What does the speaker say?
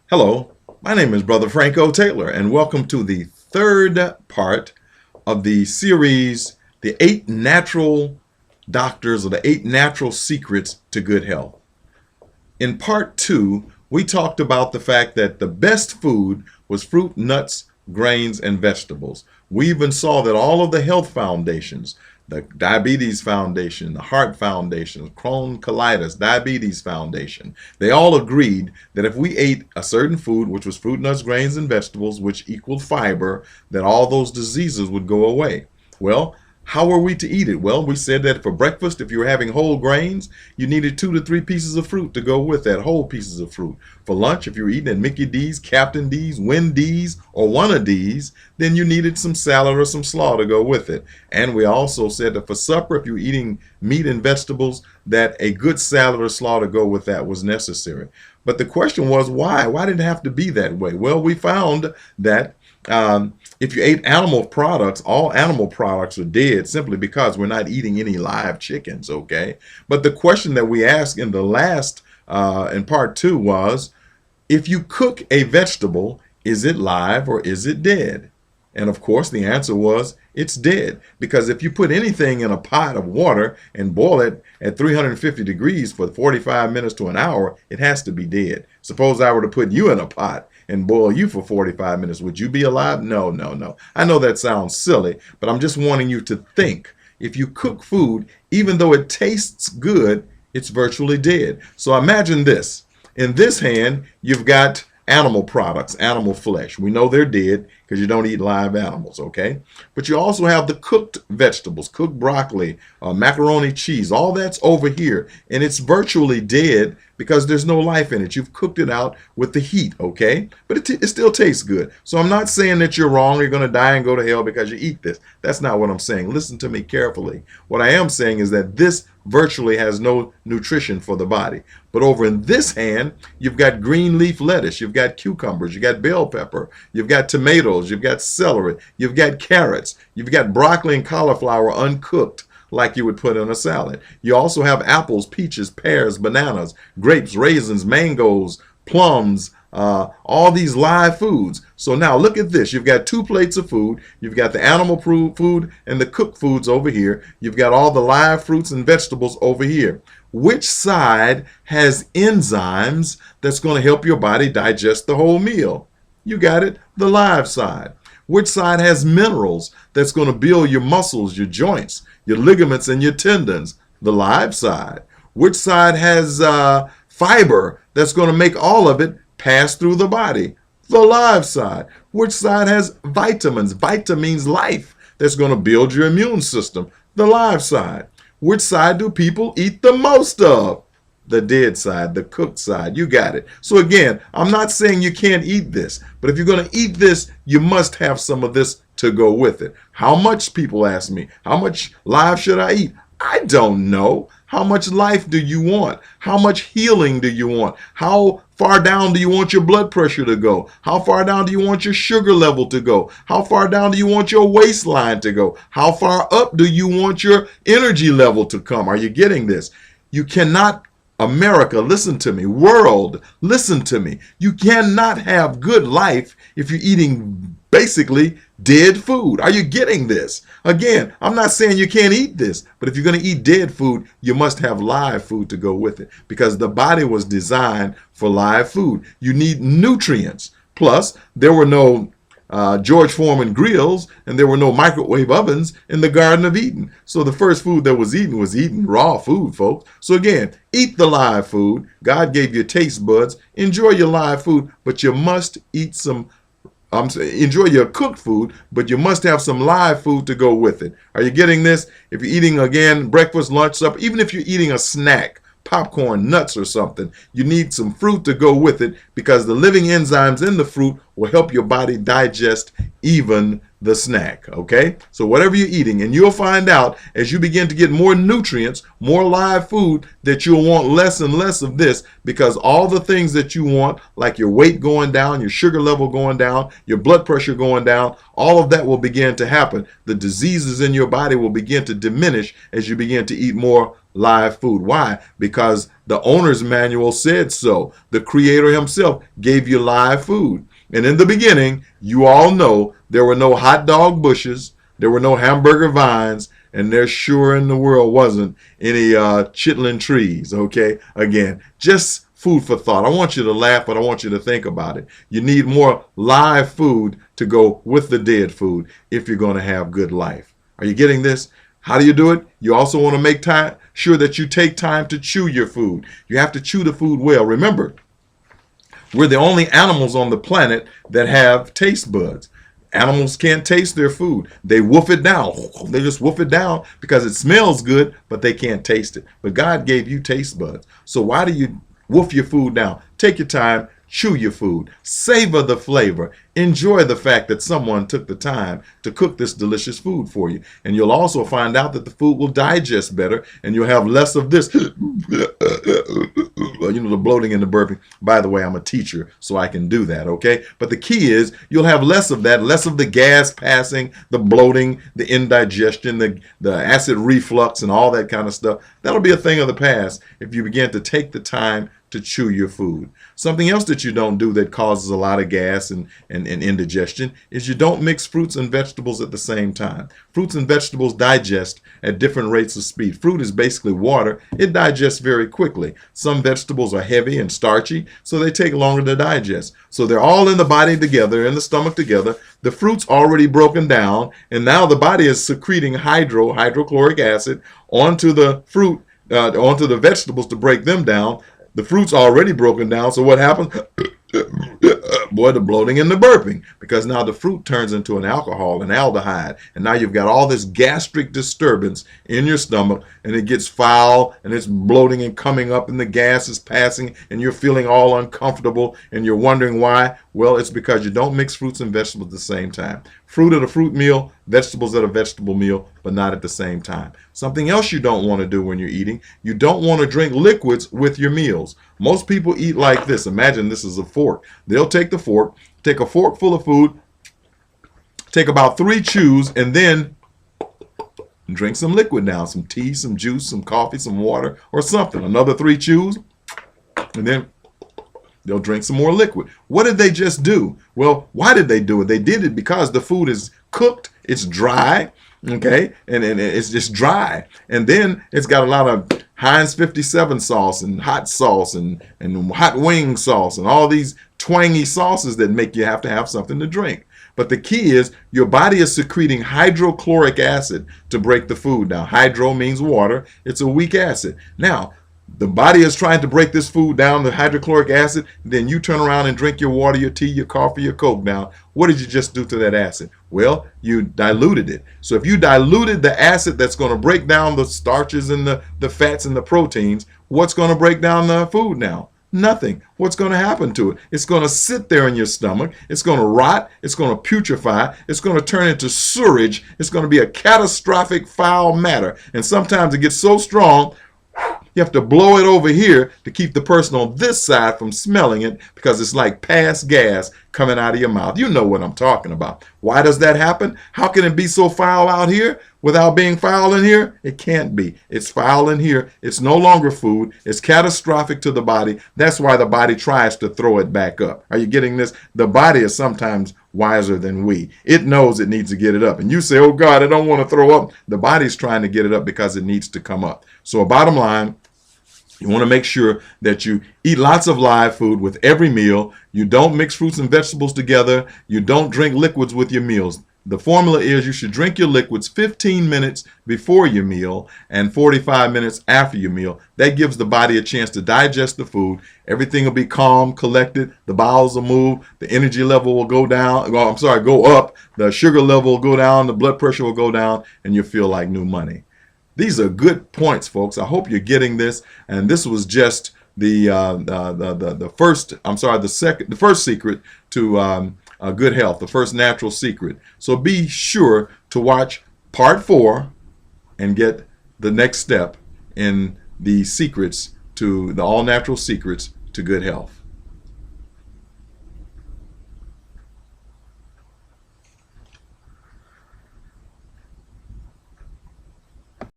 Hello, my name is Brother Franco Taylor, and welcome to the third part of the series, The 8 Natural Doctors or the 8 Natural Secrets to Good Health. In part two, we talked about the fact that the best food was fruit, nuts, grains, and vegetables. We even saw that all of the health foundations, the Diabetes Foundation, the Heart Foundation, Crohn's Colitis, Diabetes Foundation, they all agreed that if we ate a certain food, which was fruit, nuts, grains, and vegetables, which equaled fiber, that all those diseases would go away. Well, how are we to eat it? Well, we said that for breakfast, if you were having whole grains, you needed 2 to 3 pieces of fruit to go with that, whole pieces of fruit. For lunch, if you were eating at Mickey D's, Captain D's, Wendy's, or one of these, then you needed some salad or some slaw to go with it. And we also said that for supper, if you were eating meat and vegetables, that a good salad or slaw to go with that was necessary. But the question was, why? Why did it have to be that way? Well, we found that if you ate animal products, all animal products are dead simply because we're not eating any live chickens, okay? But the question that we asked in the last, in part two was, if you cook a vegetable, is it live or is it dead? And of course, the answer was it's dead. Because if you put anything in a pot of water and boil it at 350 degrees for 45 minutes to an hour, it has to be dead. Suppose I were to put you in a pot and boil you for 45 minutes. Would you be alive? No, no, no. I know that sounds silly, but I'm just wanting you to think. If you cook food, even though it tastes good, it's virtually dead. So imagine this. In this hand, you've got animal products, animal flesh. We know they're dead because you don't eat live animals, okay? But you also have the cooked vegetables, cooked broccoli, macaroni cheese, all that's over here. And it's virtually dead because there's no life in it. You've cooked it out with the heat, okay? But it still tastes good. So I'm not saying that you're wrong, you're going to die and go to hell because you eat this. That's not what I'm saying. Listen to me carefully. What I am saying is that this virtually has no nutrition for the body. But over in this hand, you've got green leaf lettuce, you've got cucumbers, you've got bell pepper, you've got tomatoes, you've got celery, you've got carrots, you've got broccoli and cauliflower uncooked like you would put in a salad. You also have apples, peaches, pears, bananas, grapes, raisins, mangoes, plums, all these live foods. So now look at this. You've got 2 plates of food. You've got the animal food and the cooked foods over here. You've got all the live fruits and vegetables over here. Which side has enzymes that's going to help your body digest the whole meal? You got it, the live side. Which side has minerals that's going to build your muscles, your joints, your ligaments, and your tendons? The live side. Which side has fiber that's going to make all of it pass through the body? The live side. Which side has vitamins? Vitamins, life, that's going to build your immune system? The live side. Which side do people eat the most of? The dead side, the cooked side. You got it. So again, I'm not saying you can't eat this, but if you're going to eat this, you must have some of this to go with it. How much, people ask me, how much live should I eat? I don't know. How much life do you want? How much healing do you want? How far down do you want your blood pressure to go? How far down do you want your sugar level to go? How far down do you want your waistline to go? How far up do you want your energy level to come? Are you getting this? You cannot, America, listen to me. World, listen to me. You cannot have good life if you're eating basically dead food. Are you getting this? Again, I'm not saying you can't eat this, but if you're going to eat dead food, you must have live food to go with it because the body was designed for live food. You need nutrients. Plus, there were no George Foreman grills and there were no microwave ovens in the Garden of Eden. So the first food that was eaten raw food, folks. So again, eat the live food. God gave you taste buds. Enjoy your live food, but you must eat some enjoy your cooked food, but you must have some live food to go with it. Are you getting this? If you're eating, again, breakfast, lunch, supper, even if you're eating a snack, popcorn, nuts or something, you need some fruit to go with it because the living enzymes in the fruit will help your body digest even the snack, okay? So whatever you're eating, and you'll find out as you begin to get more nutrients, more live food, that you'll want less and less of this because all the things that you want, like your weight going down, your sugar level going down, your blood pressure going down, all of that will begin to happen. The diseases in your body will begin to diminish as you begin to eat more live food. Why? Because the owner's manual said so. The creator himself gave you live food. And in the beginning, you all know there were no hot dog bushes, there were no hamburger vines, and there sure in the world wasn't any chitlin trees, okay? Again, just food for thought. I want you to laugh, but I want you to think about it. You need more live food to go with the dead food if you're going to have good life. Are you getting this? How do you do it? You also want to make sure that you take time to chew your food. You have to chew the food well. Remember, we're the only animals on the planet that have taste buds. Animals can't taste their food. They wolf it down. They just wolf it down because it smells good, but they can't taste it. But God gave you taste buds. So why do you wolf your food down? Take your time. Chew your food. Savor the flavor. Enjoy the fact that someone took the time to cook this delicious food for you. And you'll also find out that the food will digest better and you'll have less of this, the bloating and the burping. By the way, I'm a teacher, so I can do that, okay? But the key is you'll have less of that, less of the gas passing, the bloating, the indigestion, the acid reflux and all that kind of stuff. That'll be a thing of the past if you begin to take the time to chew your food. Something else that you don't do that causes a lot of gas and indigestion is you don't mix fruits and vegetables at the same time. Fruits and vegetables digest at different rates of speed. Fruit is basically water. It digests very quickly. Some vegetables are heavy and starchy, so they take longer to digest. So they're all in the body together, in the stomach together. The fruit's already broken down, and now the body is secreting hydrochloric acid onto the fruit, onto the vegetables to break them down. The fruit's already broken down, so what happens? Boy, the bloating and the burping, because now the fruit turns into an alcohol, an aldehyde, and now you've got all this gastric disturbance in your stomach, and it gets foul, and it's bloating and coming up, and the gas is passing, and you're feeling all uncomfortable, and you're wondering why. Well, it's because you don't mix fruits and vegetables at the same time. Fruit at a fruit meal, vegetables at a vegetable meal, but not at the same time. Something else you don't want to do when you're eating, you don't want to drink liquids with your meals. Most people eat like this. Imagine this is a fork. They'll take the fork, take a fork full of food, take about 3 chews, and then drink some liquid now, some tea, some juice, some coffee, some water, or something. Another 3 chews, and then they'll drink some more liquid. What did they just do? Well, why did they do it? They did it because the food is cooked, it's dry, okay, and it's just dry. And then it's got a lot of Heinz 57 sauce and hot sauce and hot wing sauce and all these twangy sauces that make you have to have something to drink. But the key is your body is secreting hydrochloric acid to break the food down. Hydro means water. It's a weak acid. Now, the body is trying to break this food down, the hydrochloric acid, then you turn around and drink your water, your tea, your coffee, your Coke down. What did you just do to that acid? Well, you diluted it. So if you diluted the acid that's going to break down the starches and the fats and the proteins, what's going to break down the food now? Nothing. What's going to happen to it? It's going to sit there in your stomach. It's going to rot. It's going to putrefy. It's going to turn into sewage. It's going to be a catastrophic foul matter. And sometimes it gets so strong, you have to blow it over here to keep the person on this side from smelling it because it's like past gas coming out of your mouth. You know what I'm talking about. Why does that happen? How can it be so foul out here without being foul in here? It can't be. It's foul in here. It's no longer food. It's catastrophic to the body. That's why the body tries to throw it back up. Are you getting this? The body is sometimes wiser than we. It knows it needs to get it up. And you say, oh God, I don't want to throw up. The body's trying to get it up because it needs to come up. So bottom line, you want to make sure that you eat lots of live food with every meal. You don't mix fruits and vegetables together. You don't drink liquids with your meals. The formula is you should drink your liquids 15 minutes before your meal and 45 minutes after your meal. That gives the body a chance to digest the food. Everything will be calm, collected. The bowels will move. The energy level will go down. Go up. The sugar level will go down. The blood pressure will go down, and you'll feel like new money. These are good points, folks. I hope you're getting this. And this was just the first secret to good health, the first natural secret. So be sure to watch part 4 and get the next step in the secrets to the all natural secrets to good health.